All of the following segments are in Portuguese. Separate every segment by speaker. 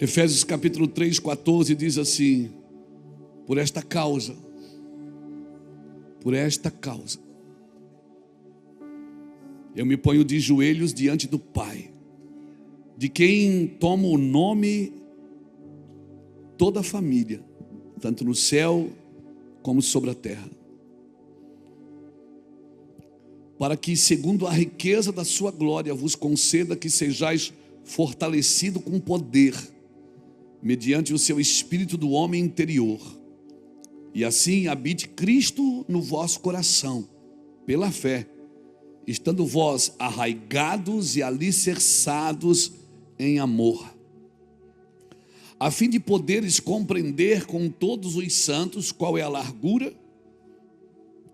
Speaker 1: Efésios capítulo 3, 14 diz assim: por esta causa, eu me ponho de joelhos diante do Pai, de quem toma o nome toda a família, tanto no céu como sobre a terra, para que, segundo a riqueza da sua glória, vos conceda que sejais fortalecido com poder, mediante o seu espírito do homem interior, e assim habite Cristo no vosso coração, pela fé, estando vós arraigados e alicerçados em amor, a fim de poderes compreender com todos os santos qual é a largura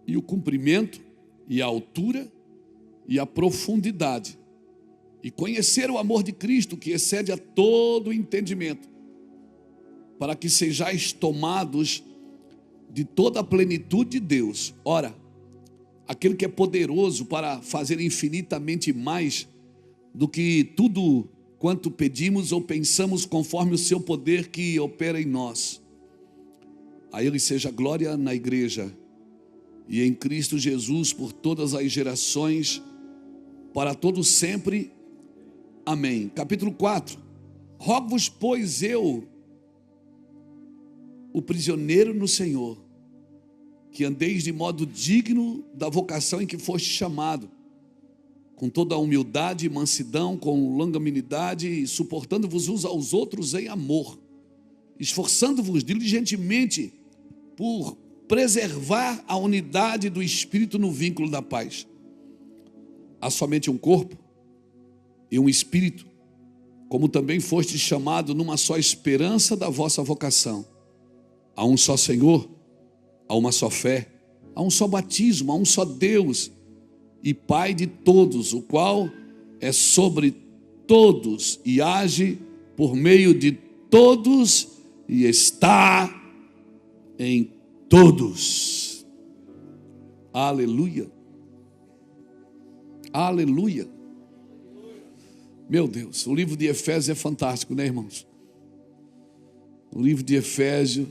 Speaker 1: e o comprimento e a altura e a profundidade, e conhecer o amor de Cristo que excede a todo entendimento, para que sejais tomados de toda a plenitude de Deus. Ora, aquele que é poderoso para fazer infinitamente mais do que tudo quanto pedimos ou pensamos, conforme o seu poder que opera em nós. A ele seja glória na igreja e em Cristo Jesus por todas as gerações, para todos sempre. Amém. Capítulo 4. Rogo-vos, pois, eu, o prisioneiro no Senhor, que andeis de modo digno da vocação em que foste chamado, com toda a humildade e mansidão, com longanimidade, e suportando-vos uns aos outros em amor, esforçando-vos diligentemente por preservar a unidade do Espírito no vínculo da paz. Há somente um corpo e um Espírito, como também fostes chamado numa só esperança da vossa vocação. Há um só Senhor, há uma só fé, há um só batismo, há um só Deus e Pai de todos, o qual é sobre todos e age por meio de todos e está em todos. Aleluia. Aleluia. Meu Deus, o livro de Efésios é fantástico, né, irmãos? O livro de Efésios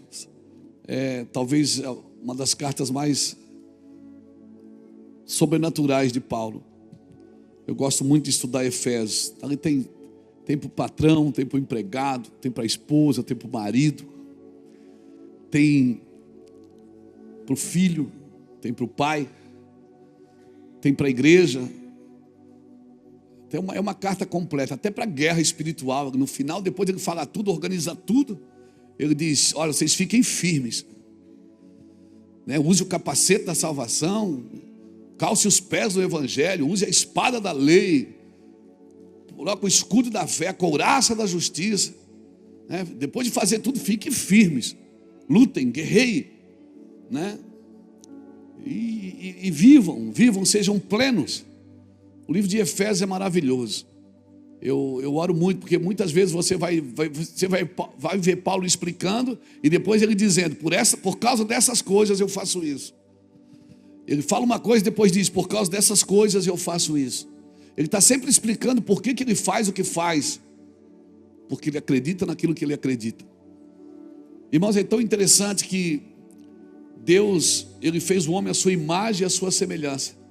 Speaker 1: é talvez uma das cartas mais sobrenaturais de Paulo. Eu gosto muito de estudar Efésios. Ali tem para o patrão, tem para o empregado, tem para a esposa, tem para o marido, tem para o filho, tem para o pai, tem para a igreja. É uma carta completa, até para a guerra espiritual. No final, depois ele fala tudo, organiza tudo, ele diz: olha, vocês fiquem firmes, né? Use o capacete da salvação, calce os pés do evangelho, use a espada da lei, coloque o escudo da fé, a couraça da justiça, né? Depois de fazer tudo, fiquem firmes, lutem, guerreiem, né? E vivam, sejam plenos. O livro de Efésios é maravilhoso. Eu oro muito, porque muitas vezes você vai ver Paulo explicando e depois ele dizendo: por causa dessas coisas eu faço isso. Ele fala uma coisa e depois diz: por causa dessas coisas eu faço isso. Ele está sempre explicando por que ele faz o que faz, porque ele acredita naquilo que ele acredita. Irmãos, é tão interessante que Deus, ele fez o homem à sua imagem e à sua semelhança.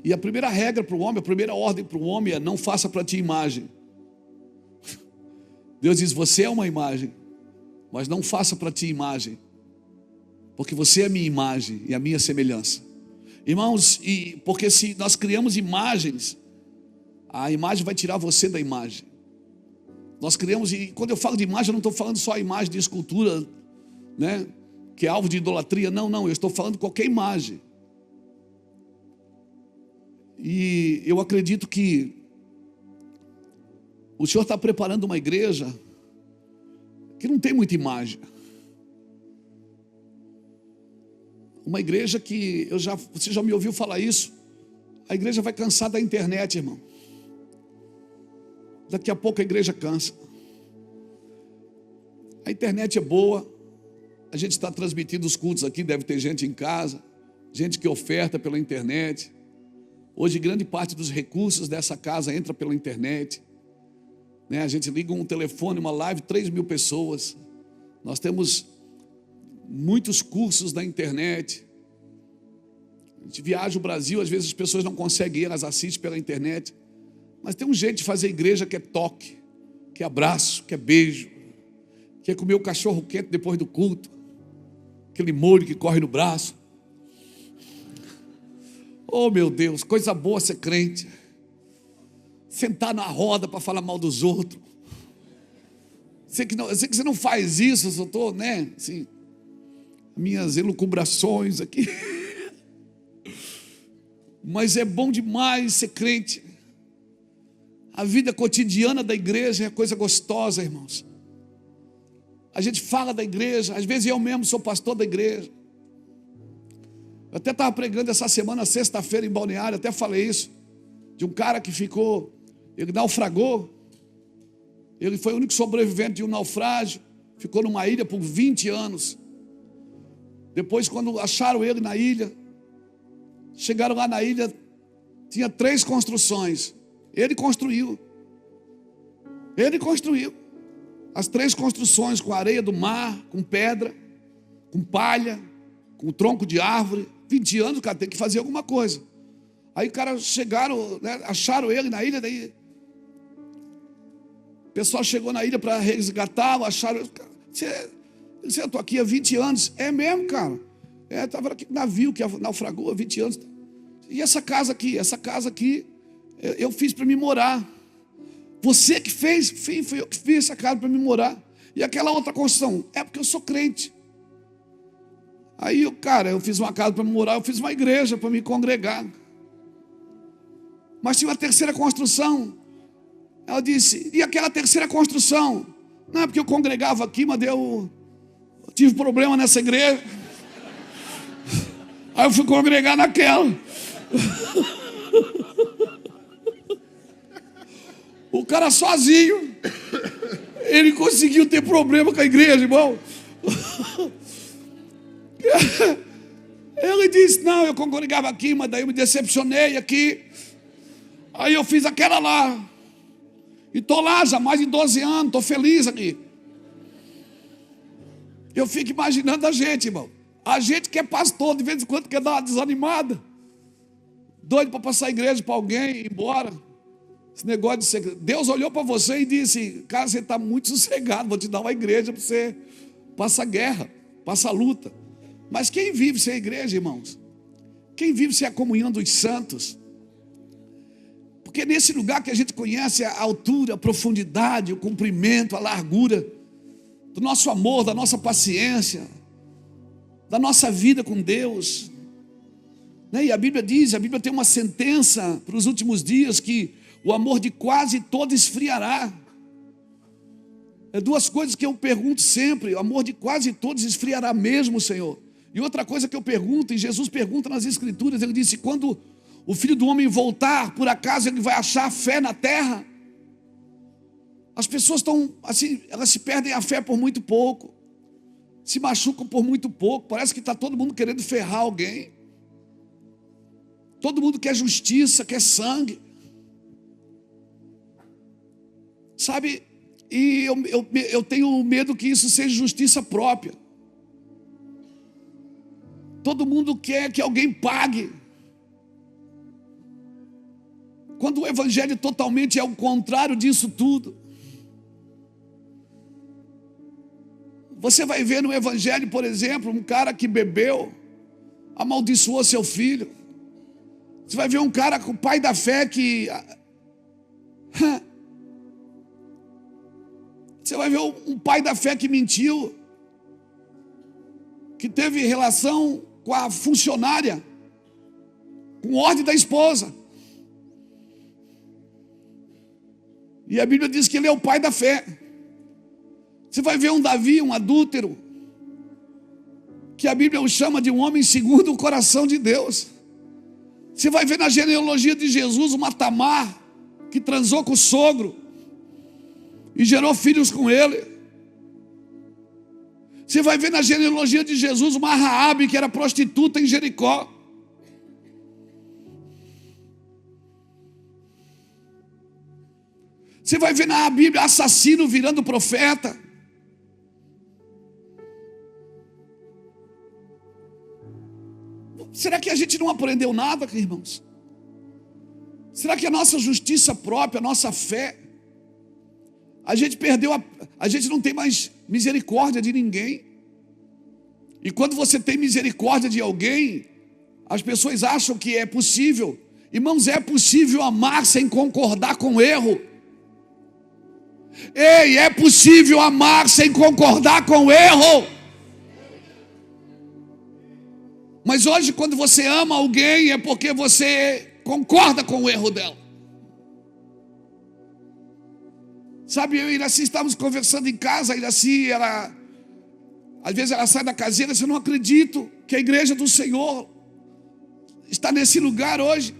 Speaker 1: E a primeira regra para o homem, a primeira ordem para o homem é: não faça para ti imagem. Deus diz: você é uma imagem, mas não faça para ti imagem, porque você é a minha imagem e a minha semelhança. Irmãos, porque se nós criamos imagens, a imagem vai tirar você da imagem. Nós criamos, e quando eu falo de imagem, eu não estou falando só a imagem de escultura, né, que é alvo de idolatria. Não, eu estou falando de qualquer imagem. E eu acredito que o Senhor está preparando uma igreja que não tem muita imagem. Uma igreja que você já me ouviu falar isso. A igreja vai cansar da internet, irmão. Daqui a pouco a igreja cansa. A internet é boa. A gente está transmitindo os cultos aqui, deve ter gente em casa, gente que oferta pela internet. Hoje grande parte dos recursos dessa casa entra pela internet. né? A gente liga um telefone, uma live, 3.000 pessoas. Nós temos muitos cursos na internet. A gente viaja o Brasil, às vezes as pessoas não conseguem ir, elas assistem pela internet. Mas tem um jeito de fazer igreja que é toque, que é abraço, que é beijo, que é comer o cachorro quente depois do culto, aquele molho que corre no braço. Oh, meu Deus, coisa boa ser crente. Sentar na roda para falar mal dos outros. Eu sei que você não faz isso, eu só estou, né, assim, minhas elucubrações aqui. Mas é bom demais ser crente. A vida cotidiana da igreja é coisa gostosa, irmãos. A gente fala da igreja, às vezes eu mesmo sou pastor da igreja. Eu até estava pregando essa semana, sexta-feira, em Balneário, até falei isso, de um cara que ficou, ele naufragou, ele foi o único sobrevivente de um naufrágio, ficou numa ilha por 20 anos. Depois, quando acharam ele na ilha, chegaram lá na ilha, tinha 3 construções. Ele construiu as 3 construções, com areia do mar, com pedra, com palha, com tronco de árvore. 20 anos, o cara tem que fazer alguma coisa. Aí o cara chegaram, né, acharam ele na ilha, daí o pessoal chegou na ilha para resgatá-lo, acharam, eu estou aqui há 20 anos. É mesmo, cara? Estava aqui no navio que naufragou há 20 anos. E essa casa aqui, eu fiz para me morar. Você que fez? Sim, foi eu que fiz essa casa para me morar. E aquela outra construção? É porque eu sou crente. Aí, eu fiz uma casa para me morar, eu fiz uma igreja para me congregar. Mas tinha uma terceira construção. Ela disse, e aquela terceira construção? Não, é porque eu congregava aqui, mas eu tive problema nessa igreja. Aí eu fui congregar naquela. O cara sozinho, ele conseguiu ter problema com a igreja, irmão. Ele disse, não, eu congregava aqui, mas daí eu me decepcionei aqui. Aí eu fiz aquela lá. E estou lá já há mais de 12 anos, estou feliz aqui. Eu fico imaginando a gente, irmão. A gente que é pastor, de vez em quando quer dar uma desanimada. Doido para passar a igreja para alguém e ir embora. Esse negócio de ser... Deus olhou para você e disse, cara, você está muito sossegado, vou te dar uma igreja para você. Passa guerra, passa luta. Mas quem vive sem a igreja, irmãos? Quem vive sem a comunhão dos santos? Porque nesse lugar que a gente conhece a altura, a profundidade, o comprimento, a largura do nosso amor, da nossa paciência, da nossa vida com Deus, né? E a Bíblia tem uma sentença para os últimos dias, que o amor de quase todo esfriará. É 2 coisas que eu pergunto sempre: o amor de quase todos esfriará mesmo, Senhor? E outra coisa que eu pergunto, e Jesus pergunta nas Escrituras, ele disse, quando o Filho do Homem voltar, por acaso ele vai achar fé na terra? As pessoas estão assim, elas se perdem a fé por muito pouco, se machucam por muito pouco. Parece que está todo mundo querendo ferrar alguém. Todo mundo quer justiça, quer sangue. Sabe, e eu tenho medo que isso seja justiça própria. Todo mundo quer que alguém pague. Quando o evangelho totalmente é o contrário disso tudo. Você vai ver no evangelho, por exemplo, um cara que bebeu, amaldiçoou seu filho. Você vai ver um cara com o pai da fé que... Você vai ver um pai da fé que mentiu, que teve relação com a funcionária, com ordem da esposa. E a Bíblia diz que ele é o pai da fé. Você vai ver um Davi, um adúltero, que a Bíblia o chama de um homem segundo o coração de Deus. Você vai ver na genealogia de Jesus uma Tamar, que transou com o sogro e gerou filhos com ele. Você vai ver na genealogia de Jesus uma Raabe, que era prostituta em Jericó. Você vai ver na Bíblia assassino virando profeta. Será que a gente não aprendeu nada, irmãos? Será que a nossa justiça própria, a nossa fé, a gente perdeu, a gente não tem mais misericórdia de ninguém. E quando você tem misericórdia de alguém, as pessoas acham que é possível. Irmãos, é possível amar sem concordar com o erro. Ei, é possível amar sem concordar com o erro. Mas hoje, quando você ama alguém, é porque você concorda com o erro dela. Sabe, eu e Iraci estávamos conversando em casa. A Iraci, às vezes ela sai da caseira, eu não acredito que a igreja do Senhor está nesse lugar hoje.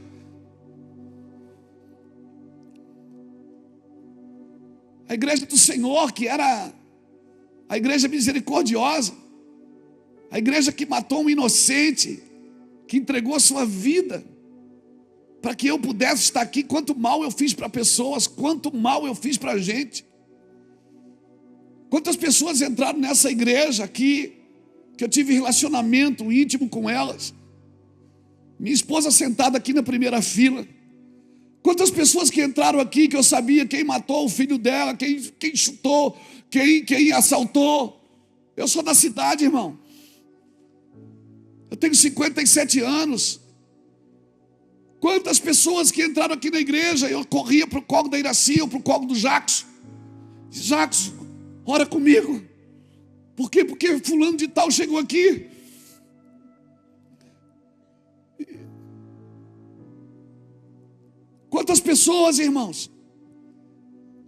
Speaker 1: A igreja do Senhor, que era a igreja misericordiosa, a igreja que matou um inocente, que entregou a sua vida para que eu pudesse estar aqui. Quanto mal eu fiz para pessoas, quanto mal eu fiz para a gente. Quantas pessoas entraram nessa igreja aqui, que eu tive relacionamento íntimo com elas. Minha esposa sentada aqui na primeira fila. Quantas pessoas que entraram aqui, que eu sabia quem matou o filho dela, quem chutou, quem assaltou. Eu sou da cidade, irmão. Eu tenho 57 anos. Quantas pessoas que entraram aqui na igreja, eu corria para o colo da Iraci ou para o colo do Jackson. Jackson, ora comigo. Por quê? Porque fulano de tal chegou aqui. Quantas pessoas, irmãos?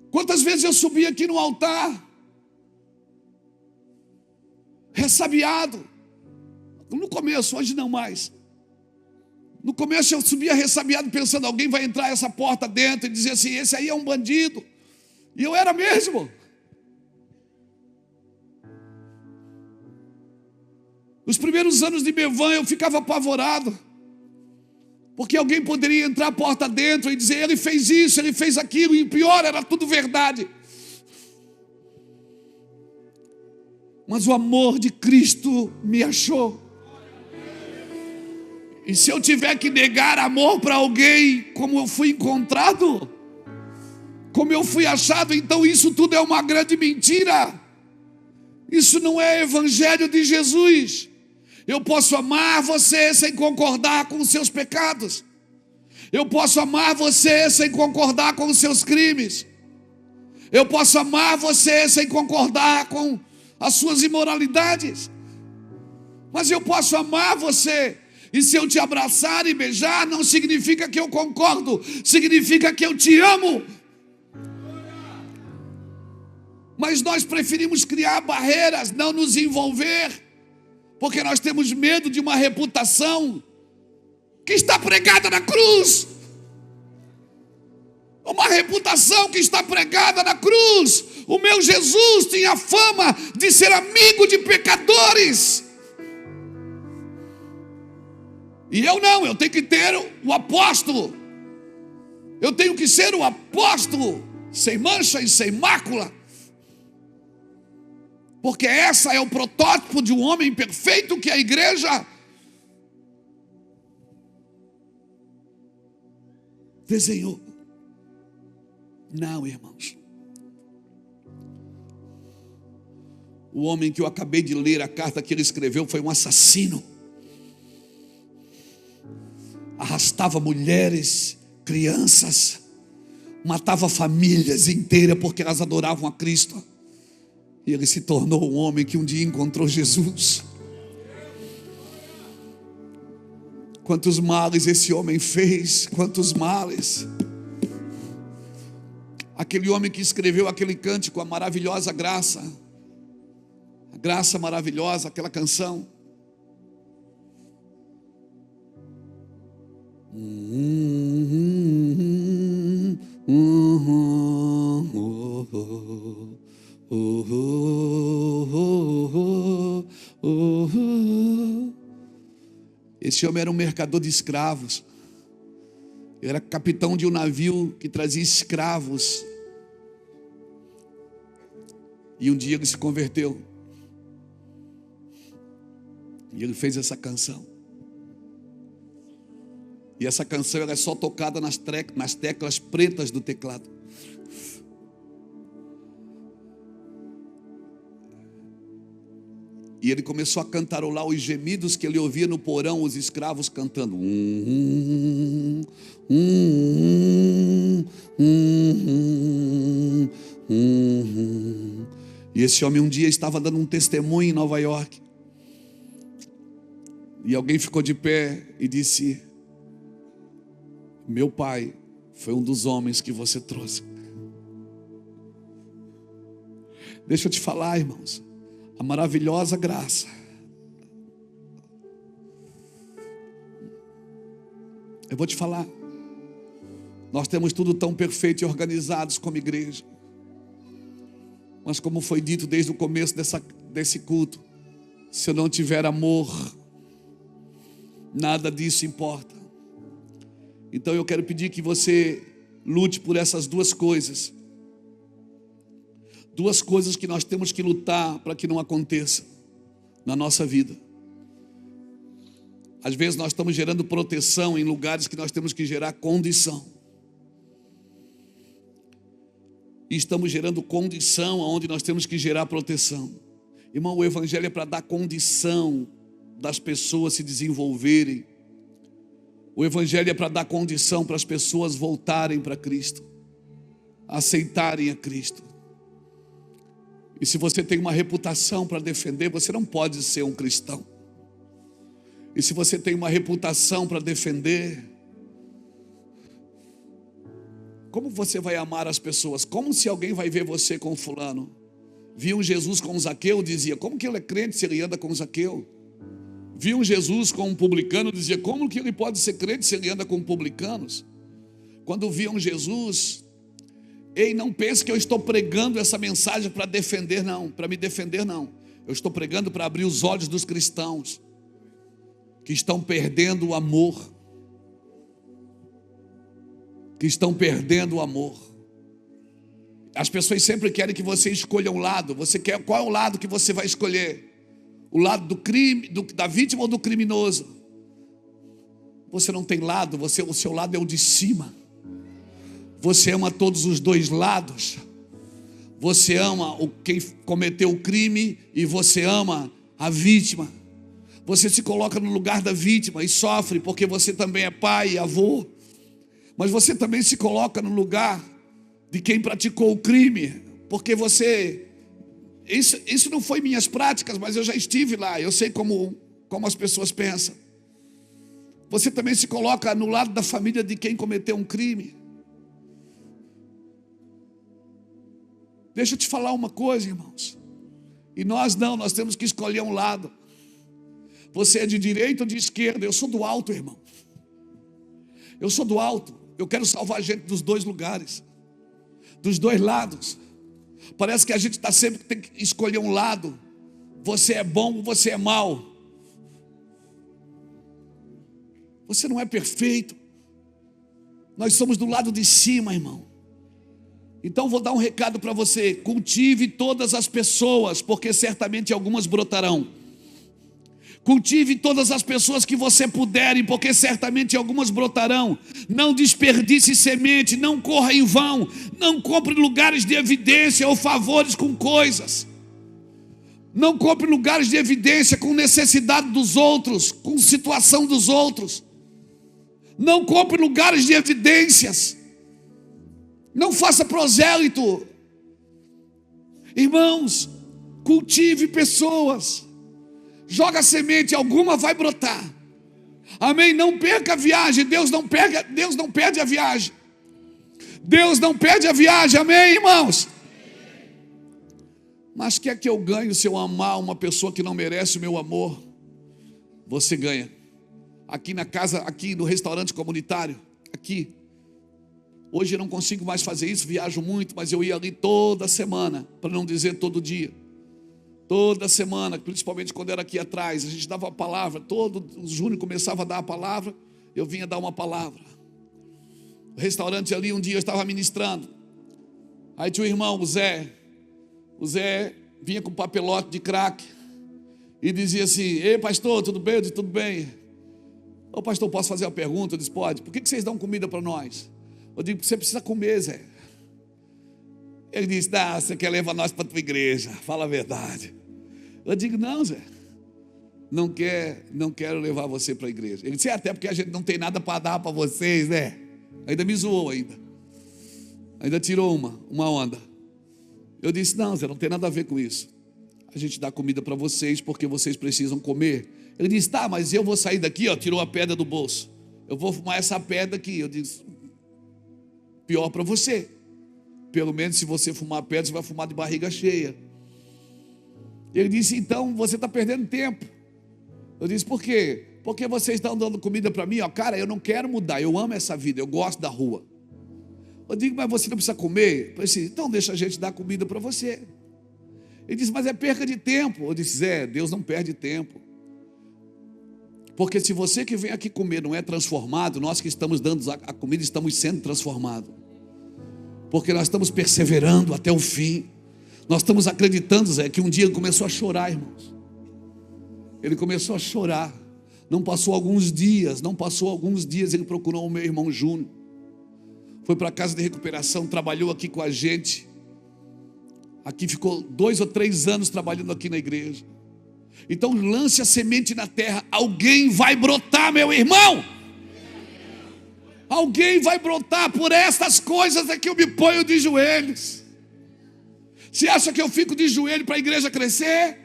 Speaker 1: Quantas vezes eu subi aqui no altar, ressabiado. No começo, hoje não mais. No começo eu subia ressabiado pensando, alguém vai entrar essa porta dentro e dizer assim, esse aí é um bandido. E eu era mesmo. Nos primeiros anos de Bevan eu ficava apavorado, porque alguém poderia entrar a porta dentro e dizer, ele fez isso, ele fez aquilo, e o pior, era tudo verdade. Mas o amor de Cristo me achou. E se eu tiver que negar amor para alguém, como eu fui encontrado, como eu fui achado, então isso tudo é uma grande mentira. Isso não é evangelho de Jesus. Eu posso amar você sem concordar com os seus pecados. Eu posso amar você sem concordar com os seus crimes. Eu posso amar você sem concordar com as suas imoralidades. Mas eu posso amar você. E se eu te abraçar e beijar, não significa que eu concordo, significa que eu te amo. Mas nós preferimos criar barreiras, não nos envolver, porque nós temos medo de uma reputação que está pregada na cruz. Uma reputação que está pregada na cruz. O meu Jesus tinha fama de ser amigo de pecadores. E eu não, eu tenho que ter o apóstolo. Eu tenho que ser o apóstolo, sem mancha e sem mácula. Porque essa é o protótipo de um homem perfeito que a igreja desenhou. Não, irmãos. O homem que eu acabei de ler, a carta que ele escreveu, foi um assassino. Arrastava mulheres, crianças, matava famílias inteiras porque elas adoravam a Cristo. E ele se tornou um homem que um dia encontrou Jesus. Quantos males esse homem fez, quantos males. Aquele homem que escreveu aquele cântico, a maravilhosa graça, a graça maravilhosa, aquela canção. Esse homem era um mercador de escravos. Era capitão de um navio que trazia escravos E um dia ele se converteu. E ele fez essa canção. E essa canção ela é só tocada nas teclas pretas do teclado. E ele começou a cantarolar os gemidos que ele ouvia no porão, os escravos cantando. E esse homem um dia estava dando um testemunho em Nova York. E alguém ficou de pé e disse: meu pai foi um dos homens que você trouxe. Deixa eu te falar, irmãos, a maravilhosa graça. Eu vou te falar. Nós temos tudo tão perfeito e organizados como igreja. Mas como foi dito desde o começo desse culto, se eu não tiver amor, nada disso importa. Então eu quero pedir que você lute por essas duas coisas. Duas coisas que nós temos que lutar para que não aconteça na nossa vida. Às vezes nós estamos gerando proteção em lugares que nós temos que gerar condição. E estamos gerando condição onde nós temos que gerar proteção. Irmão, o evangelho é para dar condição das pessoas se desenvolverem. O evangelho é para dar condição para as pessoas voltarem para Cristo, aceitarem a Cristo. E se você tem uma reputação para defender, você não pode ser um cristão. E se você tem uma reputação para defender, como você vai amar as pessoas? Como se alguém vai ver você com fulano? Viu Jesus com Zaqueu, dizia: como que ele é crente se ele anda com Zaqueu? Viu Jesus com um publicano, dizia: como que ele pode ser crente se ele anda com publicanos? Quando viam Jesus, ei, não pense que eu estou pregando essa mensagem para defender, não, para me defender, não. Eu estou pregando para abrir os olhos dos cristãos que estão perdendo o amor. Que estão perdendo o amor. As pessoas sempre querem que você escolha um lado. Qual é o lado que você vai escolher? O lado do crime, da vítima ou do criminoso? Você não tem lado, o seu lado é o de cima. Você ama todos os dois lados. Você ama quem cometeu o crime e você ama a vítima. Você se coloca no lugar da vítima e sofre porque você também é pai e avô. Mas você também se coloca no lugar de quem praticou o crime, porque você... Isso não foi minhas práticas, mas eu já estive lá, eu sei como as pessoas pensam. Você também se coloca no lado da família de quem cometeu um crime. Deixa eu te falar uma coisa, irmãos. E nós temos que escolher um lado. Você é de direita ou de esquerda? Eu sou do alto, irmão. Eu sou do alto. Eu quero salvar a gente dos dois lugares, dos dois lados. Parece que a gente sempre tem que escolher um lado. Você é bom ou você é mau? Você não é perfeito. Nós somos do lado de cima, irmão. Então vou dar um recado para você: cultive todas as pessoas, porque certamente algumas brotarão. Cultive todas as pessoas que você puderem, porque certamente algumas brotarão. Não desperdice semente, não corra em vão, não compre lugares de evidência ou favores com coisas. Não compre lugares de evidência com necessidade dos outros, com situação dos outros. Não compre lugares de evidências. Não faça prosélito. Irmãos, cultive pessoas. Joga semente, alguma vai brotar. Amém? Não perca a viagem. Deus não perde a viagem. Deus não perde a viagem. Amém, irmãos? Mas quer que eu ganhe se eu amar uma pessoa que não merece o meu amor? Você ganha. Aqui na casa, aqui no restaurante comunitário, aqui. Hoje eu não consigo mais fazer isso, viajo muito, mas eu ia ali toda semana, para não dizer todo dia. Toda semana, principalmente quando era aqui atrás, a gente dava a palavra. Todo o Júnior começava a dar a palavra, eu vinha dar uma palavra. O restaurante ali, um dia eu estava ministrando. Aí tinha o irmão, o Zé. O Zé vinha com papelote de crack e dizia assim: ei pastor, tudo bem? Eu disse: tudo bem. Ô pastor, posso fazer uma pergunta? Eu disse: pode. Por que vocês dão comida para nós? Eu digo: você precisa comer, Zé. Ele disse: você quer levar nós para a tua igreja, fala a verdade. Eu digo: não, Zé, não quero levar você para a igreja. Ele disse: até porque a gente não tem nada para dar para vocês, né? Ainda me zoou ainda tirou uma onda. Eu disse: não, Zé, não tem nada a ver com isso. A gente dá comida para vocês porque vocês precisam comer. Ele disse: tá, mas eu vou sair daqui, ó, tirou a pedra do bolso. Eu vou fumar essa pedra aqui. Eu disse: pior para você. Pelo menos se você fumar pedra, você vai fumar de barriga cheia. Ele disse: então você está perdendo tempo. Eu disse: por quê? Porque vocês estão dando comida para mim, ó. Cara, eu não quero mudar, eu amo essa vida, eu gosto da rua. Eu digo: mas você não precisa comer? Eu disse: então deixa a gente dar comida para você. Ele disse: mas é perca de tempo. Eu disse: Zé, Deus não perde tempo. Porque se você que vem aqui comer não é transformado, nós que estamos dando a comida estamos sendo transformados. Porque nós estamos perseverando até o fim. Nós estamos acreditando, Zé, que um dia ele começou a chorar, irmãos. Ele começou a chorar. Não passou alguns dias, ele procurou o meu irmão Júnior. Foi para a casa de recuperação, trabalhou aqui com a gente. Aqui ficou 2 ou 3 anos trabalhando aqui na igreja. Então lance a semente na terra. Alguém vai brotar, meu irmão. Alguém vai brotar. Por estas coisas é que eu me ponho de joelhos. Você acha que eu fico de joelho para a igreja crescer?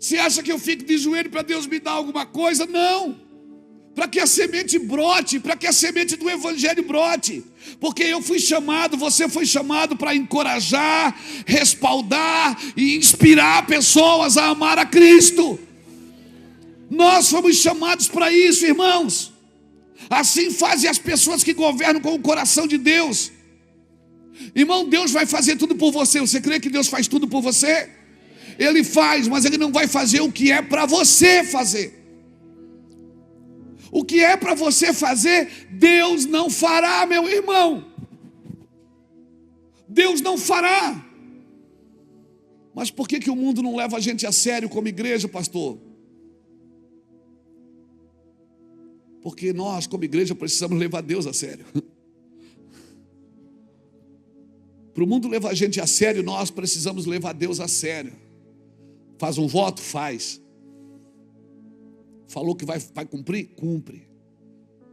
Speaker 1: Você acha que eu fico de joelho para Deus me dar alguma coisa? Não. Para que a semente brote, para que a semente do evangelho brote. Porque eu fui chamado, você foi chamado para encorajar, respaldar e inspirar pessoas a amar a Cristo. Nós fomos chamados para isso, irmãos. Assim fazem as pessoas que governam com o coração de Deus. Irmão, Deus vai fazer tudo por você. Você crê que Deus faz tudo por você? Ele faz, mas Ele não vai fazer o que é para você fazer. O que é para você fazer, Deus não fará, meu irmão. Deus não fará. Mas por que o mundo não leva a gente a sério como igreja, pastor? Porque nós, como igreja, precisamos levar Deus a sério. Para o mundo levar a gente a sério, nós precisamos levar Deus a sério. Faz um voto? Faz. Falou que vai cumprir? Cumpre.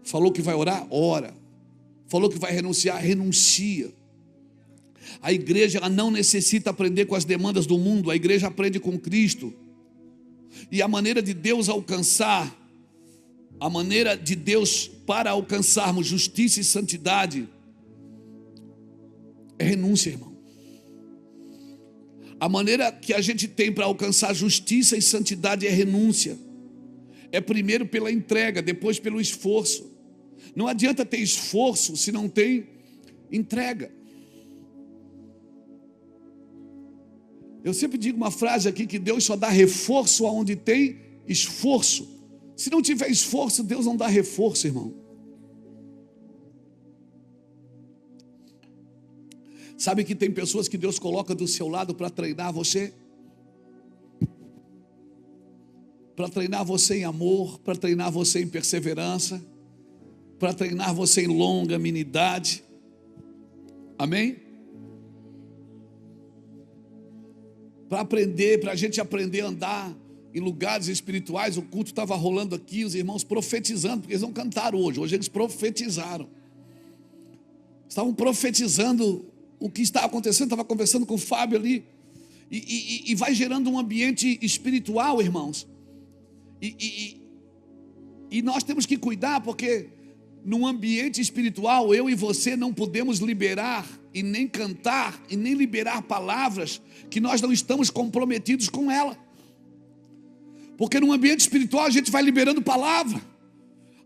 Speaker 1: Falou que vai orar? Ora. Falou que vai renunciar? Renuncia. A igreja, ela não necessita aprender com as demandas do mundo. A igreja aprende com Cristo. E a maneira de Deus alcançar, a maneira de Deus para alcançarmos justiça e santidade é renúncia, irmão. A maneira que a gente tem para alcançar justiça e santidade é renúncia. É primeiro pela entrega, depois pelo esforço. Não adianta ter esforço se não tem entrega. Eu sempre digo uma frase aqui, que Deus só dá reforço aonde tem esforço. Se não tiver esforço, Deus não dá reforço, irmão. Sabe que tem pessoas que Deus coloca do seu lado para treinar você? Para treinar você em amor, para treinar você em perseverança, para treinar você em longanimidade. Amém? Para a gente aprender a andar em lugares espirituais. O culto estava rolando aqui, os irmãos profetizando, porque eles não cantaram hoje eles profetizaram. Estavam profetizando o que está acontecendo. Estava conversando com o Fábio ali, e vai gerando um ambiente espiritual, irmãos. E nós temos que cuidar, porque num ambiente espiritual, eu e você não podemos liberar e nem cantar e nem liberar palavras que nós não estamos comprometidos com ela. Porque num ambiente espiritual a gente vai liberando palavra.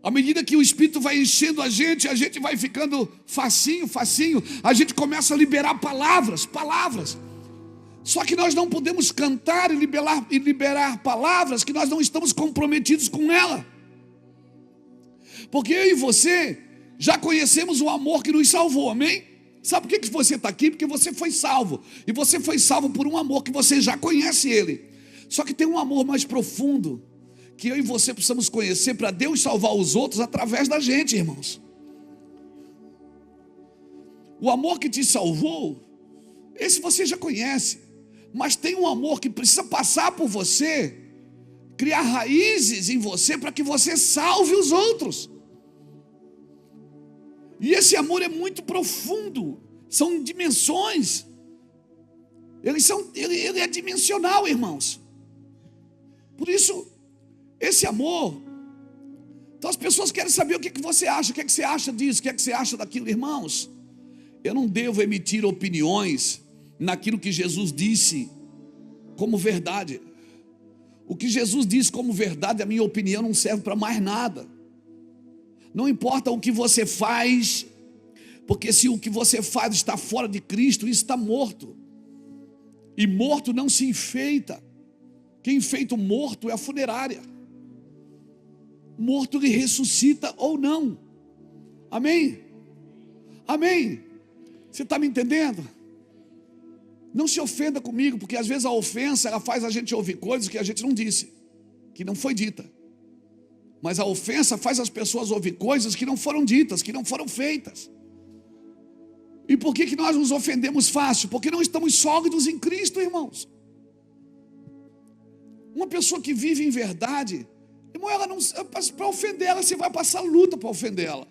Speaker 1: À medida que o Espírito vai enchendo a gente vai ficando facinho, a gente começa a liberar palavras. Só que nós não podemos cantar e liberar palavras que nós não estamos comprometidos com ela. Porque eu e você já conhecemos o amor que nos salvou, amém? Sabe por que você está aqui? Porque você foi salvo. E você foi salvo por um amor que você já conhece ele. Só que tem um amor mais profundo que eu e você precisamos conhecer para Deus salvar os outros através da gente, irmãos. O amor que te salvou, esse você já conhece. Mas tem um amor que precisa passar por você, criar raízes em você para que você salve os outros. E esse amor é muito profundo. São dimensões. Ele é dimensional, irmãos. Por isso, esse amor. Então as pessoas querem saber o que você acha. O que você acha disso? O que você acha daquilo, irmãos? Eu não devo emitir opiniões naquilo que Jesus disse como verdade. O que Jesus disse como verdade, a minha opinião não serve para mais nada. Não importa o que você faz, porque se o que você faz está fora de Cristo, isso está morto. E morto não se enfeita. Quem enfeita o morto é a funerária. Morto ele ressuscita ou não. Amém? Amém? Você está me entendendo? Não se ofenda comigo, porque às vezes a ofensa ela faz a gente ouvir coisas que a gente não disse, que não foi dita. Mas a ofensa faz as pessoas ouvir coisas que não foram ditas, que não foram feitas. E por que nós nos ofendemos fácil? Porque não estamos sólidos em Cristo, irmãos. Uma pessoa que vive em verdade, irmão, ela não, para ofender ela, você vai passar luta para ofender ela.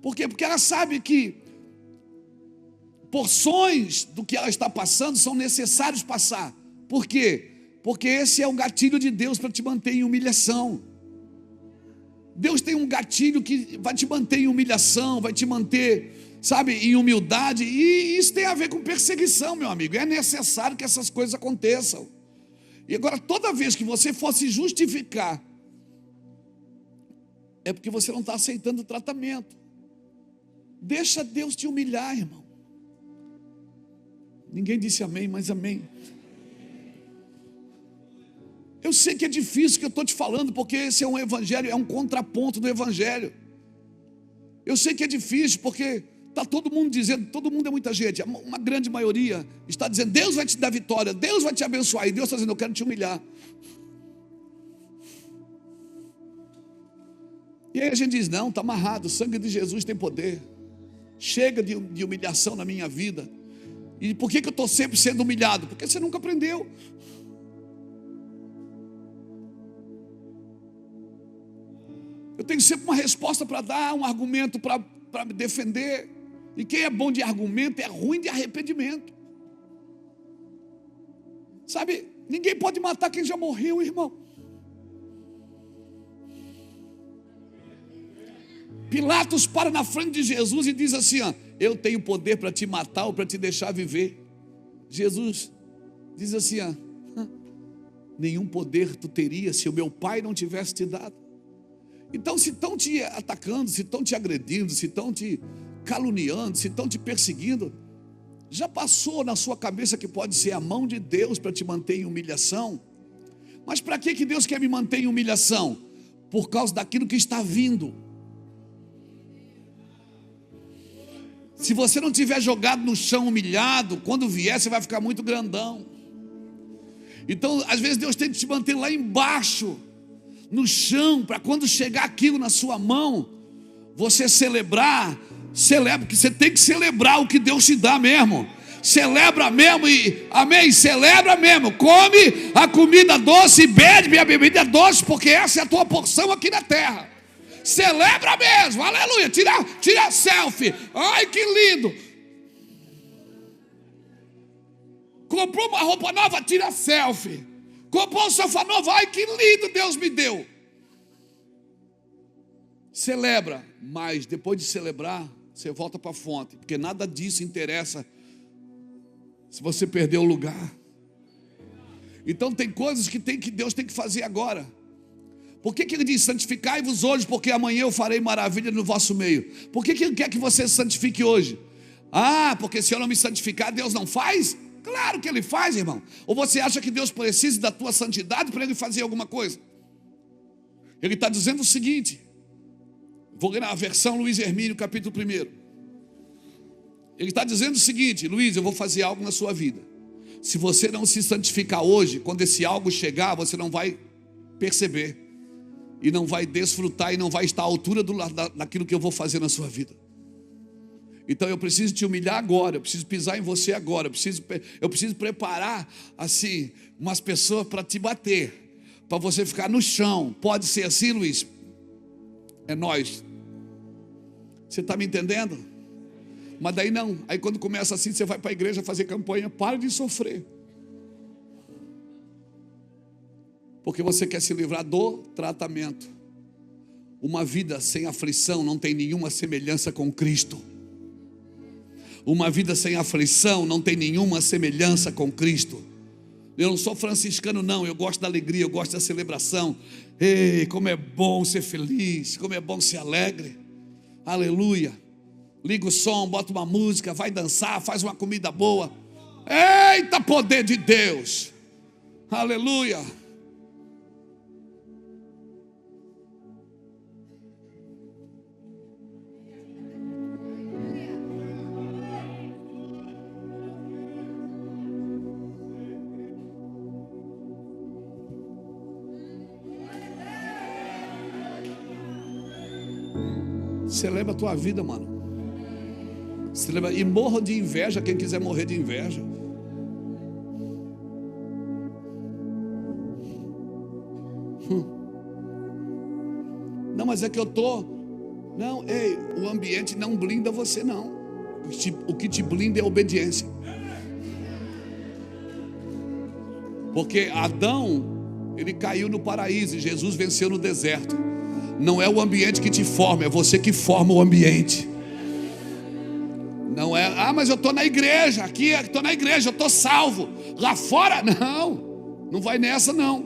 Speaker 1: Por quê? Porque ela sabe que porções do que ela está passando são necessários passar. Por quê? Porque esse é o gatilho de Deus para te manter em humilhação. Deus tem um gatilho que vai te manter em humilhação, vai te manter, sabe, em humildade. E isso tem a ver com perseguição, meu amigo. É necessário que essas coisas aconteçam. E agora, toda vez que você for se justificar, é porque você não está aceitando o tratamento. Deixa Deus te humilhar, irmão. Ninguém disse amém, mas amém. Eu sei que é difícil o que eu estou te falando, porque esse é um evangelho, é um contraponto do evangelho. Eu sei que é difícil, porque está todo mundo dizendo, todo mundo é muita gente, uma grande maioria está dizendo, Deus vai te dar vitória, Deus vai te abençoar, e Deus está dizendo, eu quero te humilhar. E aí a gente diz, não, está amarrado, o sangue de Jesus tem poder. Chega de humilhação na minha vida. E por que eu estou sempre sendo humilhado? Porque você nunca aprendeu. Eu tenho sempre uma resposta para dar, um argumento para me defender. E quem é bom de argumento é ruim de arrependimento. Sabe, ninguém pode matar quem já morreu, irmão. Pilatos para na frente de Jesus e diz assim, ó, eu tenho poder para te matar ou para te deixar viver. Jesus diz assim, ó, nenhum poder tu teria se o meu pai não tivesse te dado. Então, se estão te atacando, se estão te agredindo, se estão te caluniando, se estão te perseguindo, já passou na sua cabeça que pode ser a mão de Deus para te manter em humilhação? Mas para que Deus quer me manter em humilhação? Por causa daquilo que está vindo. Se você não tiver jogado no chão humilhado, quando vier você vai ficar muito grandão. Então às vezes Deus tem que te manter lá embaixo, no chão, para quando chegar aquilo na sua mão, você celebrar. Celebra, porque você tem que celebrar o que Deus te dá mesmo. Celebra mesmo e, amém, celebra mesmo. Come a comida doce e bebe a bebida doce, porque essa é a tua porção aqui na terra. Celebra mesmo, aleluia. Tira selfie. Ai, que lindo. Comprou uma roupa nova, tira selfie. Comprou um sofá novo, ai, que lindo Deus me deu. Celebra, mas depois de celebrar, você volta para a fonte, porque nada disso interessa se você perder o lugar. Então tem coisas que Deus tem que fazer agora. Por que ele diz, santificai-vos hoje, porque amanhã eu farei maravilha no vosso meio? Por que ele quer que você se santifique hoje? Ah, porque se eu não me santificar, Deus não faz? Claro que Ele faz, irmão. Ou você acha que Deus precisa da tua santidade para Ele fazer alguma coisa? Ele está dizendo o seguinte, vou ler na versão Luiz Hermínio, capítulo 1. Ele está dizendo o seguinte: Luiz, eu vou fazer algo na sua vida. Se você não se santificar hoje, quando esse algo chegar, você não vai perceber, e não vai desfrutar, e não vai estar à altura daquilo que eu vou fazer na sua vida. Então eu preciso te humilhar agora, eu preciso pisar em você agora, eu preciso preparar assim umas pessoas para te bater, para você ficar no chão. Pode ser assim, Luiz? É nós. Você está me entendendo? Mas daí não. Aí quando começa assim, você vai para a igreja fazer campanha. Para de sofrer, porque você quer se livrar do tratamento. Uma vida sem aflição não tem nenhuma semelhança com Cristo. Uma vida sem aflição não tem nenhuma semelhança com Cristo. Eu não sou franciscano não, eu gosto da alegria, eu gosto da celebração. Ei, como é bom ser feliz, como é bom ser alegre. Aleluia. Liga o som, bota uma música, vai dançar, faz uma comida boa. Eita, poder de Deus. Aleluia. Celebra a tua vida, mano. Celebra. E morra de inveja quem quiser morrer de inveja. Não, mas é que eu tô. Não, ei, o ambiente não blinda você não. O que te blinda é a obediência. Porque Adão, ele caiu no paraíso e Jesus venceu no deserto. Não é o ambiente que te forma, é você que forma o ambiente. Não é, mas eu estou na igreja, aqui estou na igreja, eu estou salvo. Lá fora, não vai nessa não.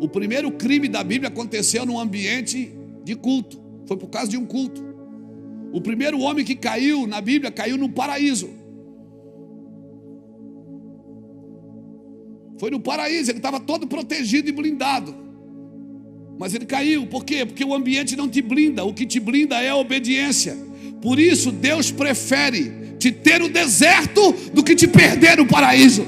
Speaker 1: O primeiro crime da Bíblia aconteceu num ambiente de culto. Foi por causa de um culto. O primeiro homem que caiu na Bíblia, caiu no paraíso. Foi no paraíso, ele estava todo protegido e blindado. Mas ele caiu, por quê? Porque o ambiente não te blinda, o que te blinda é a obediência. Por isso Deus prefere te ter no deserto do que te perder no paraíso.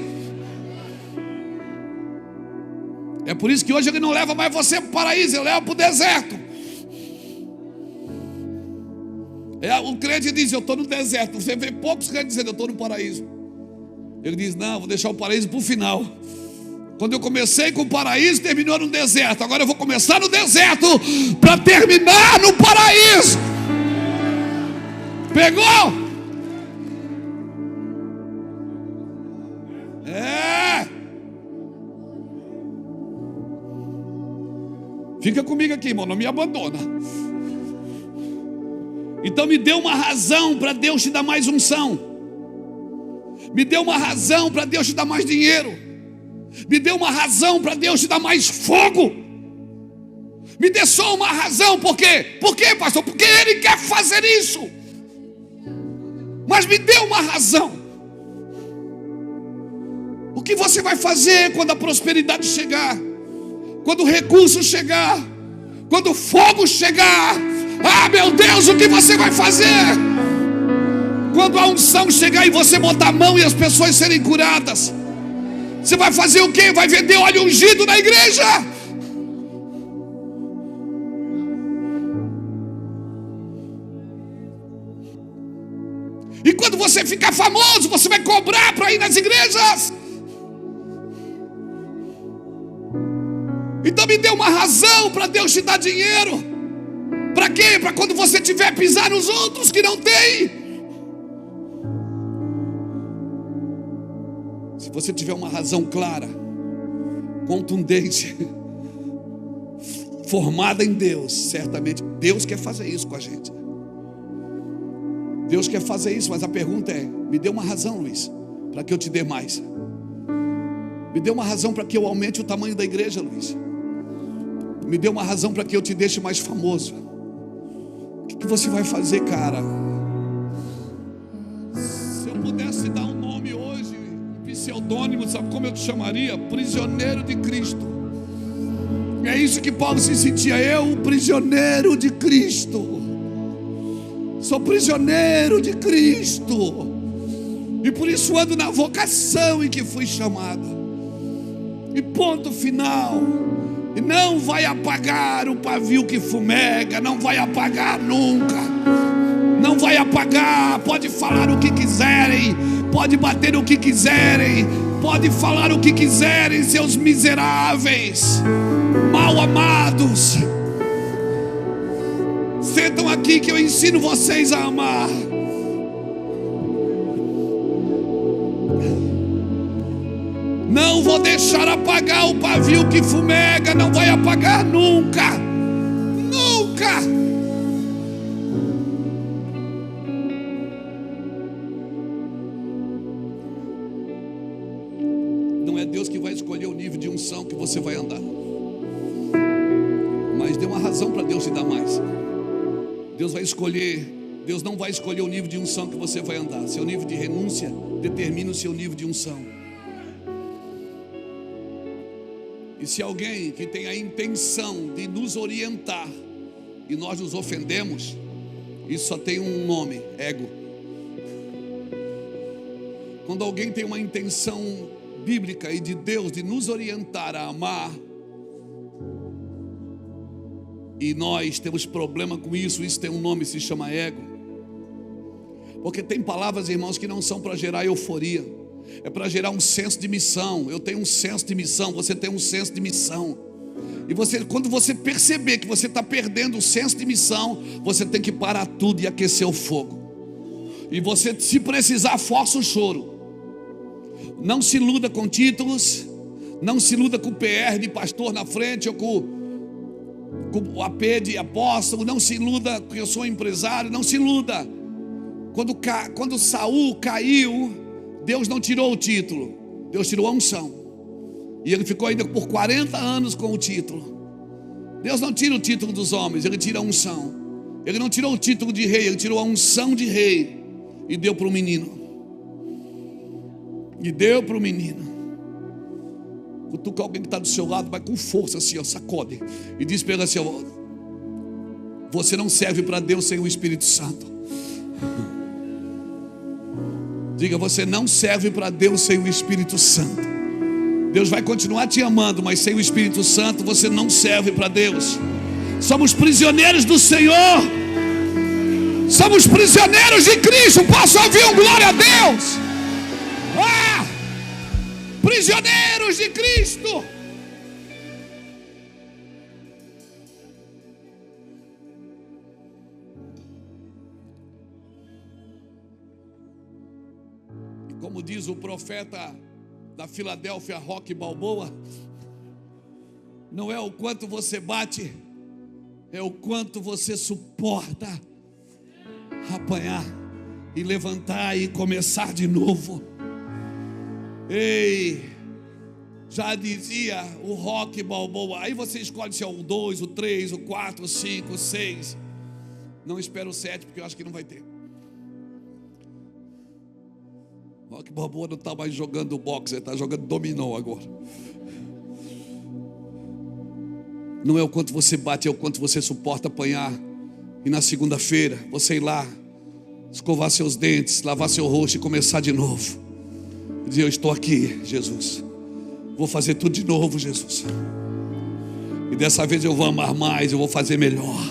Speaker 1: É por isso que hoje ele não leva mais você para o paraíso, ele leva para o deserto. O crente diz, eu estou no deserto. Você vê poucos crentes dizendo, eu estou no paraíso. Ele diz, não, vou deixar o paraíso para o final. Quando eu comecei com o paraíso, terminou no deserto. Agora eu vou começar no deserto para terminar no paraíso. Pegou? É. Fica comigo aqui, irmão, não me abandona. Então me dê uma razão para Deus te dar mais unção. Me dê uma razão para Deus te dar mais dinheiro. Me dê uma razão para Deus te dar mais fogo. Me dê só uma razão. Por quê? Por quê, pastor? Porque Ele quer fazer isso. Mas me dê uma razão. O que você vai fazer quando a prosperidade chegar? Quando o recurso chegar? Quando o fogo chegar? Ah, meu Deus, o que você vai fazer? Quando a unção chegar e você botar a mão e as pessoas serem curadas, você vai fazer o quê? Vai vender óleo ungido na igreja? E quando você ficar famoso, você vai cobrar para ir nas igrejas? Então me dê uma razão para Deus te dar dinheiro. Para quê? Para quando você tiver pisar nos outros que não tem. Se você tiver uma razão clara, contundente, formada em Deus, certamente Deus quer fazer isso com a gente. Deus quer fazer isso, mas a pergunta é: me dê uma razão, Luiz, para que eu te dê mais. Me dê uma razão para que eu aumente o tamanho da igreja, Luiz. Me dê uma razão para que eu te deixe mais famoso. O que você vai fazer, cara? Se eu pudesse dar um nome hoje, um pseudônimo, sabe como eu te chamaria? Prisioneiro de Cristo. É isso que Paulo se sentia, eu, o prisioneiro de Cristo. Sou prisioneiro de Cristo. E por isso ando na vocação em que fui chamado. E ponto final. E não vai apagar o pavio que fumega. Não vai apagar nunca. Não vai apagar. Pode falar o que quiserem. Pode bater o que quiserem. Pode falar o que quiserem, seus miseráveis, mal amados. Sentam aqui que eu ensino vocês a amar. Não vou deixar apagar o pavio que fumega. Não vai apagar nunca. Nunca. Não é Deus que vai escolher o nível de unção que você vai andar. Mas dê uma razão para Deus te dar mais. Deus vai escolher. Deus não vai escolher o nível de unção que você vai andar. Seu nível de renúncia determina o seu nível de unção. E se alguém que tem a intenção de nos orientar e nós nos ofendemos, isso só tem um nome: ego. Quando alguém tem uma intenção bíblica e de Deus de nos orientar a amar, e nós temos problema com isso, isso tem um nome, se chama ego. Porque tem palavras, irmãos, que não são para gerar euforia. É para gerar um senso de missão. Eu tenho um senso de missão, você tem um senso de missão. E você, quando você perceber que você está perdendo o senso de missão, você tem que parar tudo e aquecer o fogo. E você, se precisar, força o choro. Não se iluda com títulos. Não se iluda com o PR de pastor na frente, ou com o AP de apóstolo. Não se iluda porque eu sou empresário. Não se iluda. Quando Saul caiu, Deus não tirou o título, Deus tirou a unção. E ele ficou ainda por 40 anos com o título. Deus não tira o título dos homens, Ele tira a unção. Ele não tirou o título de rei, Ele tirou a unção de rei e deu para o menino. E deu para o menino. Cutuca alguém que está do seu lado, vai com força assim, ó, sacode. E diz para ele assim, ó, você não serve para Deus sem o Espírito Santo. Diga, você não serve para Deus sem o Espírito Santo. Deus vai continuar te amando, mas sem o Espírito Santo você não serve para Deus. Somos prisioneiros do Senhor. Somos prisioneiros de Cristo. Posso ouvir um glória a Deus? Ah! Prisioneiros de Cristo. Como diz o profeta da Filadélfia, Rock Balboa, não é o quanto você bate, é o quanto você suporta apanhar e levantar e começar de novo. Ei, já dizia o Rock Balboa. Aí você escolhe se é o 2, o 3, o 4, o 5, o 6. Não espero o 7, porque eu acho que não vai ter. Rock Balboa não está mais jogando boxe, ele está jogando dominó agora. Não é o quanto você bate, é o quanto você suporta apanhar. E na segunda-feira, você ir lá, escovar seus dentes, lavar seu rosto e começar de novo. E dizer, eu estou aqui, Jesus. Vou fazer tudo de novo, Jesus. E dessa vez eu vou amar mais, eu vou fazer melhor.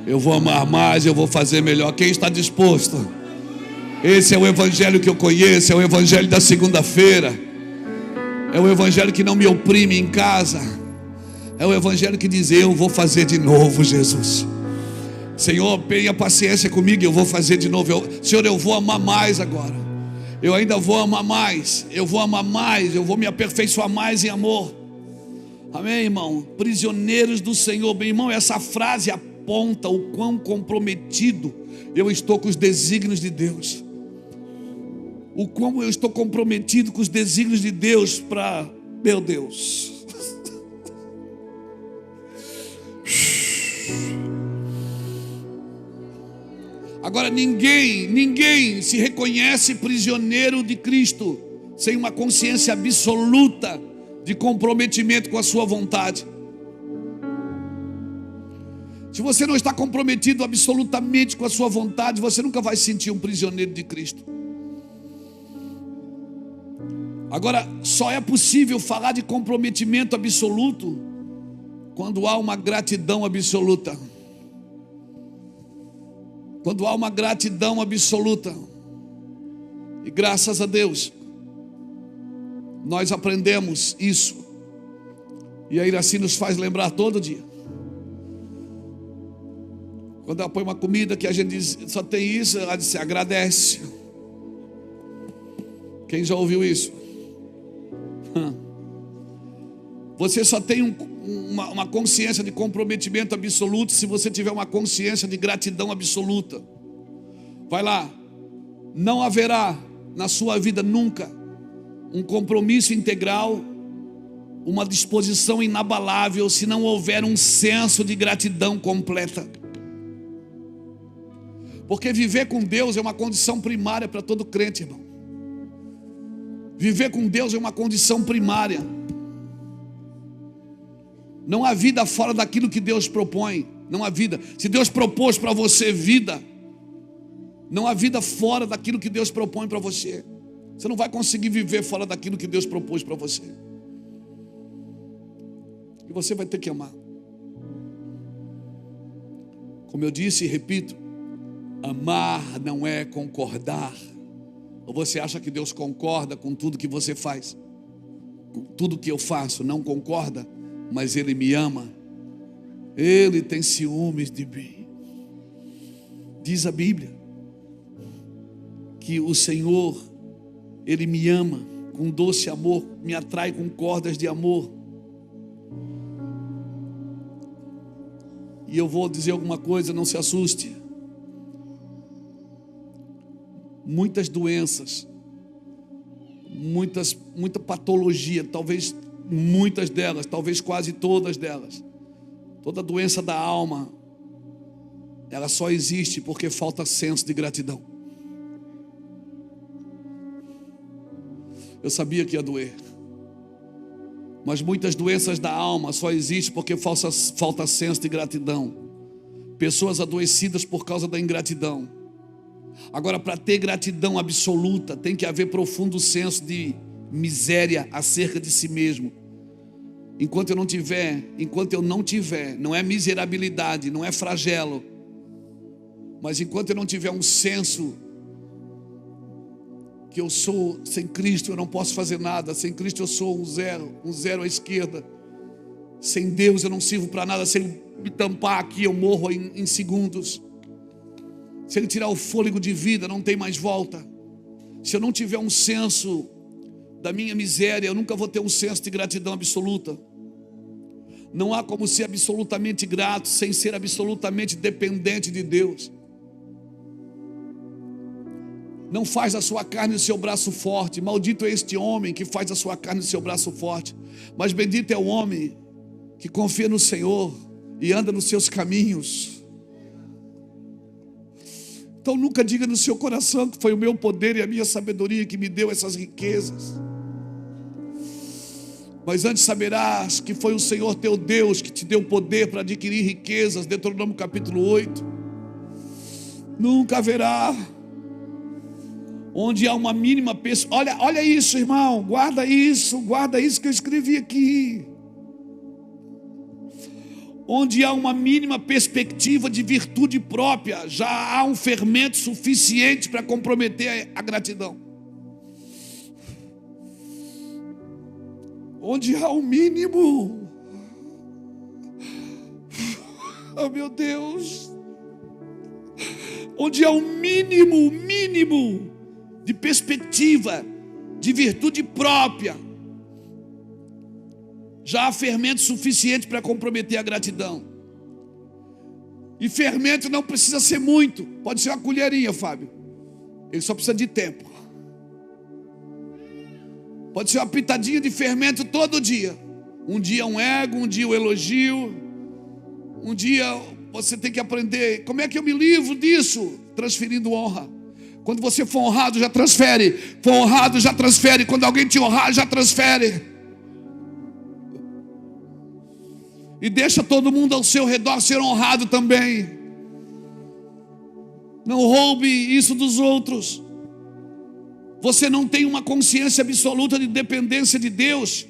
Speaker 1: Eu vou amar mais, eu vou fazer melhor. Quem está disposto? Esse é o evangelho que eu conheço, é o evangelho da segunda-feira. É o evangelho que não me oprime em casa. É o evangelho que diz, eu vou fazer de novo, Jesus. Senhor, tenha paciência comigo, eu vou fazer de novo. Senhor, eu vou amar mais agora. Eu ainda vou amar mais. Eu vou amar mais, eu vou me aperfeiçoar mais em amor. Amém, irmão? Prisioneiros do Senhor. Meu irmão, essa frase aponta o quão comprometido eu estou com os desígnios de Deus. O como eu estou comprometido com os desígnios de Deus para, meu Deus. Agora ninguém se reconhece prisioneiro de Cristo sem uma consciência absoluta de comprometimento com a sua vontade. Se você não está comprometido absolutamente com a sua vontade, você nunca vai se sentir um prisioneiro de Cristo. Agora, só é possível falar de comprometimento absoluto quando há uma gratidão absoluta. Quando há uma gratidão absoluta. E graças a Deus, nós aprendemos isso. E a Iraci nos faz lembrar todo dia. Quando ela põe uma comida que a gente diz, só tem isso, ela diz, agradece. Quem já ouviu isso? Você só tem uma consciência de comprometimento absoluto se você tiver uma consciência de gratidão absoluta. Vai lá. Não haverá na sua vida nunca um compromisso integral, uma disposição inabalável, se não houver um senso de gratidão completa. Porque viver com Deus é uma condição primária para todo crente, irmão. Viver com Deus é uma condição primária. Não há vida fora daquilo que Deus propõe. Não há vida. Se Deus propôs para você vida, não há vida fora daquilo que Deus propõe para você. Você não vai conseguir viver fora daquilo que Deus propôs para você. E você vai ter que amar. Como eu disse e repito, amar não é concordar. Ou você acha que Deus concorda com tudo que você faz? Com tudo que eu faço, não concorda, mas Ele me ama. Ele tem ciúmes de mim. Diz a Bíblia que o Senhor, Ele me ama com doce amor, me atrai com cordas de amor. E eu vou dizer alguma coisa, não se assuste. Muitas doenças, muita patologia, talvez muitas delas, talvez quase todas delas, toda doença da alma, ela só existe porque falta senso de gratidão. Eu sabia que ia doer, mas muitas doenças da alma só existem porque falta senso de gratidão. Pessoas adoecidas por causa da ingratidão. Agora, para ter gratidão absoluta, tem que haver profundo senso de miséria acerca de si mesmo. Enquanto eu não tiver, não é miserabilidade, não é flagelo, mas enquanto eu não tiver um senso que eu sou, sem Cristo eu não posso fazer nada, sem Cristo eu sou um zero à esquerda, sem Deus eu não sirvo para nada, se Ele me tampar aqui eu morro em segundos. Se Ele tirar o fôlego de vida, não tem mais volta. Se eu não tiver um senso da minha miséria, eu nunca vou ter um senso de gratidão absoluta. Não há como ser absolutamente grato sem ser absolutamente dependente de Deus. Não faz da sua carne o seu braço forte. Maldito é este homem que faz da sua carne o seu braço forte. Mas bendito é o homem que confia no Senhor e anda nos seus caminhos. Então nunca diga no seu coração que foi o meu poder e a minha sabedoria que me deu essas riquezas. Mas antes saberás que foi o Senhor teu Deus que te deu poder para adquirir riquezas. Deuteronômio capítulo 8. Nunca haverá onde há uma mínima pessoa. Olha isso, irmão, guarda isso que eu escrevi aqui. Onde há uma mínima perspectiva de virtude própria, já há um fermento suficiente para comprometer a gratidão. Onde há um mínimo, oh meu Deus, onde há um mínimo de perspectiva de virtude própria, já há fermento suficiente para comprometer a gratidão. E fermento não precisa ser muito, pode ser uma colherinha, Fábio. Ele só precisa de tempo. Pode ser uma pitadinha de fermento todo dia. Um dia um ego, um dia um elogio. Um dia você tem que aprender. Como é que eu me livro disso? Transferindo honra. Quando você for honrado, já transfere. For honrado, já transfere. Quando alguém te honrar, já transfere. E deixa todo mundo ao seu redor ser honrado também. Não roube isso dos outros. Você não tem uma consciência absoluta de dependência de Deus.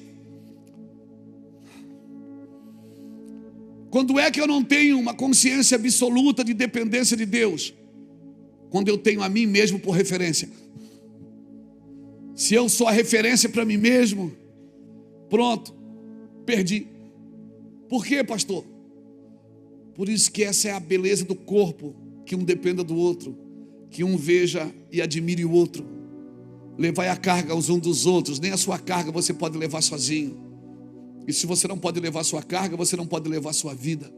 Speaker 1: Quando é que eu não tenho uma consciência absoluta de dependência de Deus? Quando eu tenho a mim mesmo por referência. Se eu sou a referência para mim mesmo, pronto, perdi. Por quê, pastor? Por isso que essa é a beleza do corpo, que um dependa do outro, que um veja e admire o outro. Levai a carga uns dos outros, nem a sua carga você pode levar sozinho. E se você não pode levar a sua carga, você não pode levar a sua vida.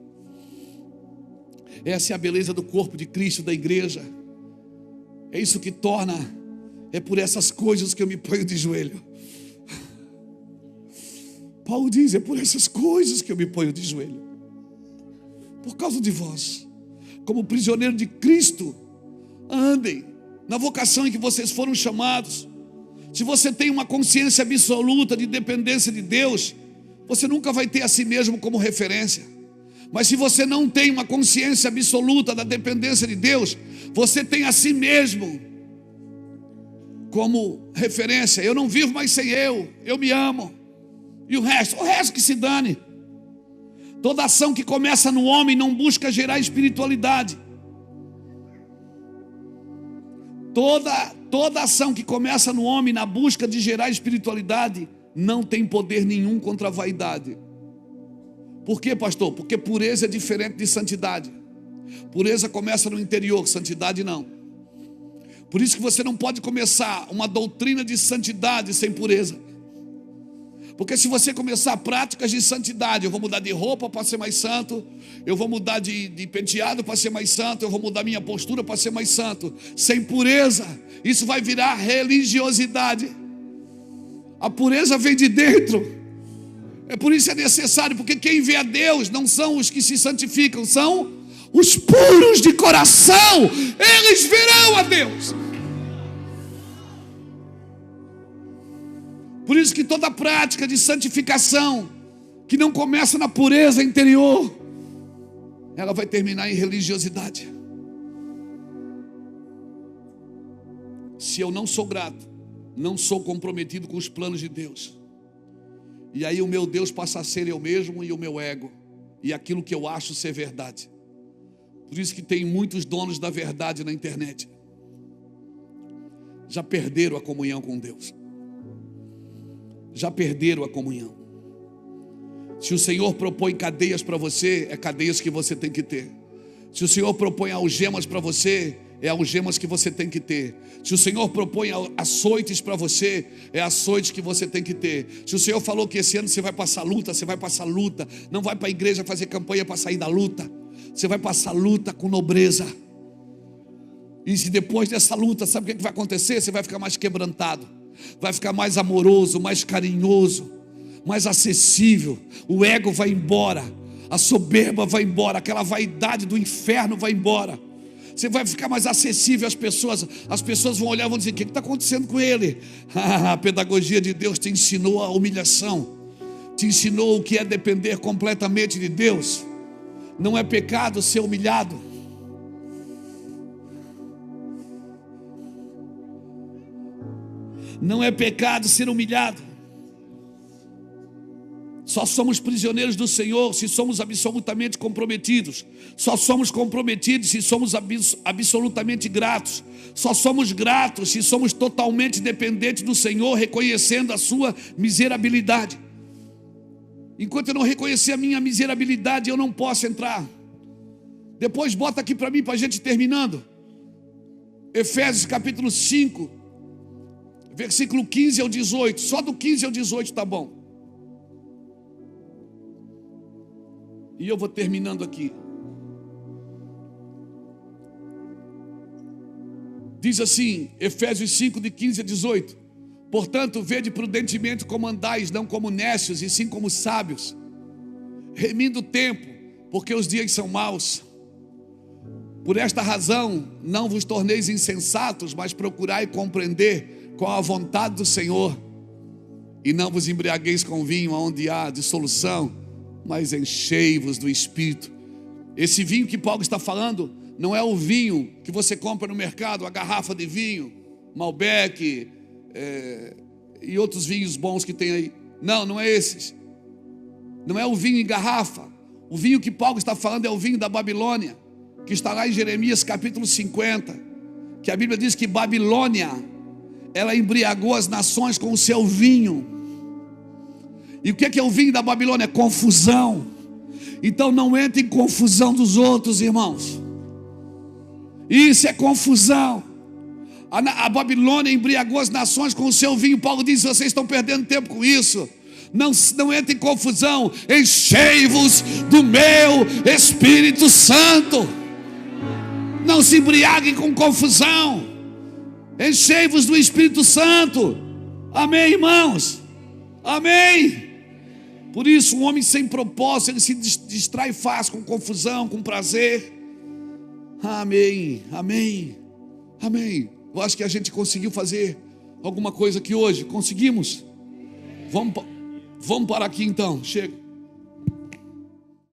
Speaker 1: Essa é a beleza do corpo de Cristo, da igreja. É isso que torna, é por essas coisas que eu me ponho de joelho. Paulo diz, é por essas coisas que eu me ponho de joelho. Por causa de vós, como prisioneiro de Cristo, andem na vocação em que vocês foram chamados. Se você tem uma consciência absoluta de dependência de Deus, você nunca vai ter a si mesmo como referência. Mas se você não tem uma consciência absoluta da dependência de Deus, você tem a si mesmo como referência. Eu não vivo mais sem eu me amo. E o resto que se dane. Toda ação que começa no homem não busca gerar espiritualidade. Toda ação que começa no homem na busca de gerar espiritualidade não tem poder nenhum contra a vaidade. Por quê, pastor? Porque pureza é diferente de santidade. Pureza começa no interior, santidade não. Por isso que você não pode começar uma doutrina de santidade sem pureza. Porque se você começar práticas de santidade, eu vou mudar de roupa para ser mais santo, eu vou mudar de penteado para ser mais santo, eu vou mudar minha postura para ser mais santo, sem pureza, isso vai virar religiosidade. A pureza vem de dentro. É por isso que é necessário, porque quem vê a Deus não são os que se santificam, são os puros de coração. Eles verão a Deus. Por isso que toda prática de santificação que não começa na pureza interior, ela vai terminar em religiosidade. Se eu não sou grato, não sou comprometido com os planos de Deus, e aí o meu Deus passa a ser eu mesmo e o meu ego, e aquilo que eu acho ser verdade. Por isso que tem muitos donos da verdade na internet. Já perderam a comunhão com Deus. Já perderam a comunhão. Se o Senhor propõe cadeias para você, é cadeias que você tem que ter. Se o Senhor propõe algemas para você, é algemas que você tem que ter. Se o Senhor propõe açoites para você, é açoites que você tem que ter. Se o Senhor falou que esse ano você vai passar luta, você vai passar luta. Não vai para a igreja fazer campanha para sair da luta. Você vai passar luta com nobreza. E se depois dessa luta, sabe o que vai acontecer? Você vai ficar mais quebrantado, vai ficar mais amoroso, mais carinhoso, mais acessível. O ego vai embora, a soberba vai embora, aquela vaidade do inferno vai embora. Você vai ficar mais acessível às pessoas. As pessoas vão olhar e vão dizer: o que está acontecendo com ele? A pedagogia de Deus te ensinou a humilhação, te ensinou o que é depender completamente de Deus. Não é pecado ser humilhado. Não é pecado ser humilhado. Só somos prisioneiros do Senhor se somos absolutamente comprometidos. Só somos comprometidos se somos absolutamente gratos. Só somos gratos se somos totalmente dependentes do Senhor, reconhecendo a sua miserabilidade. Enquanto eu não reconhecer a minha miserabilidade, eu não posso entrar. Depois bota aqui para mim, para a gente terminando. Efésios capítulo 5, versículo 15 ao 18. Só do 15 ao 18 tá bom. E eu vou terminando aqui. Diz assim, Efésios 5, de 15 a 18. Portanto, vede prudentemente como andais, não como nécios, e sim como sábios, remindo o tempo, porque os dias são maus. Por esta razão, não vos torneis insensatos, mas procurai compreender qual a vontade do Senhor. E não vos embriagueis com vinho, onde há dissolução, mas enchei-vos do Espírito. Esse vinho que Paulo está falando não é o vinho que você compra no mercado, a garrafa de vinho, Malbec e outros vinhos bons que tem aí. Não é esses. Não é o vinho em garrafa. O vinho que Paulo está falando é o vinho da Babilônia, que está lá em Jeremias capítulo 50, que a Bíblia diz que Babilônia, ela embriagou as nações com o seu vinho. E o que é o vinho da Babilônia? Confusão. Então não entre em confusão dos outros, irmãos. Isso é confusão. A Babilônia embriagou as nações com o seu vinho. Paulo diz: vocês estão perdendo tempo com isso. Não entre em confusão. Enchei-vos do meu Espírito Santo. Não se embriaguem com confusão. Enchei-vos do Espírito Santo. Amém, irmãos? Amém. Por isso, um homem sem propósito, ele se distrai fácil com confusão, com prazer. Amém, amém, amém. Eu acho que a gente conseguiu fazer alguma coisa aqui hoje. Conseguimos? Vamos parar aqui então, chega.